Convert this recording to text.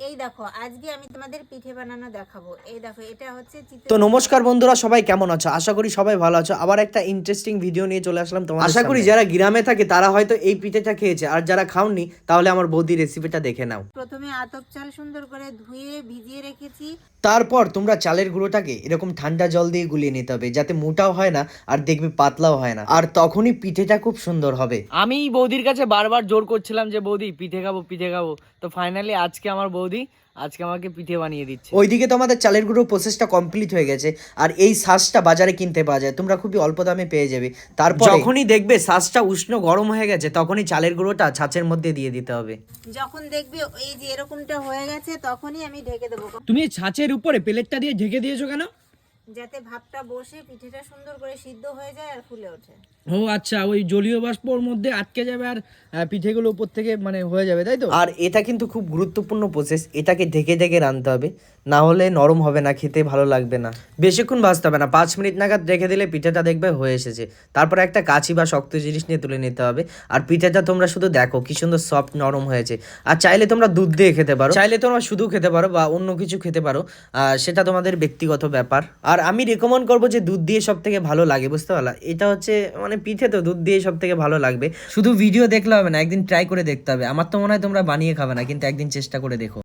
এই দেখো আজকে আমি তোমাদের পিঠে বানানো দেখাবো। এই দেখো এটা হচ্ছে তো নমস্কার বন্ধুরা, সবাই কেমন আছো? আশা করি সবাই ভালো আছো। আবার একটা ইন্টারেস্টিং ভিডিও নিয়ে চলে আসলাম তোমাদের সামনে। আশা করি যারা গ্রামে থাকে তারা হয়তো এই পিঠেটা খেয়েছে, আর যারা খাওনি তাহলে আমার বৌদি রেসিপিটা দেখে নাও। প্রথমে আতপ চাল সুন্দর করে ধুয়ে ভিজিয়ে রেখেছি। তারপর তোমরা চালের গুঁড়োটাকে এরকম ঠান্ডা জল দিয়ে গুলিয়ে নিতে হবে, যাতে মোটাও হয় না আর দেখবে পাতলাও হয় না, আর তখনই পিঠেটা খুব সুন্দর হবে। আমি বৌদির কাছে বারবার জোর করছিলাম যে বৌদি পিঠে খাবো পিঠে খাবো, তো ফাইনালি আজকে আমার বৌদি আজকে আমাকে পিঠে বানিয়ে দিচ্ছে। ওইদিকে তো আমাদের চালের গুঁড়ো প্রসেসটা কমপ্লিট হয়ে গেছে, আর এই শাঁসটা বাজারে কিনতে পাওয়া যায়, তোমরা খুবই অল্প দামে পেয়ে যাবে। তারপর যখনই দেখবে শাঁসটা উষ্ণ গরম হয়ে গেছে তখনই চালের গুঁড়োটা ছাঁচের মধ্যে দিয়ে দিতে হবে। যখন দেখবে এই যে এরকমটা হয়ে গেছে তখনই আমি ঢেকে দেবো, তুমি ছাঁচের উপরে প্লেটটা দিয়ে ঢেকে দিয়েছো কেন? যাতে ভাপটা বসে পিঠেটা সুন্দর করে সিদ্ধ হয়ে যায় আর ফুলে ওঠে। ও আচ্ছা, ওই জলীয় বাষ্পর মধ্যে আটকে যাবে আর পিঠেগুলো উপর থেকে মানে হয়ে যাবে, তাই তো? আর এটা কিন্তু খুব গুরুত্বপূর্ণ প্রসেস, এটাকে ঢেকে ঢেকে রাঁধতে হবে, না হলে নরম হবে না, খেতে ভালো লাগবে না। বেশিক্ষণ ভাজতে হবে না, 5 মিনিট নাগাদ রেখে দিলে পিঠেটা দেখবে হয়ে এসেছে। তারপর একটা কাঁচি বা শক্ত জিনিস নিয়ে তুলে নিতে হবে, আর পিঠেটা তোমরা শুধু দেখো কি সুন্দর সফট নরম হয়েছে। আর চাইলে তোমরা দুধ দিয়ে খেতে পারো, চাইলে তোমরা শুধু খেতে পারো বা অন্য কিছু খেতে পারো, সেটা তোমাদের ব্যক্তিগত ব্যাপার। আর আমি রেকমেন্ড করবো যে দুধ দিয়ে সব থেকে ভালো লাগে, বুঝতে পারলা? এটা হচ্ছে মানে পিঠে তো দুধ দিয়ে সব থেকে ভালো লাগবে। শুধু ভিডিও দেখলে হবে না, একদিন ট্রাই করে দেখতে হবে। আমার তো মনে হয় তোমরা বানিয়ে খাবে না, কিন্তু একদিন চেষ্টা করে দেখো।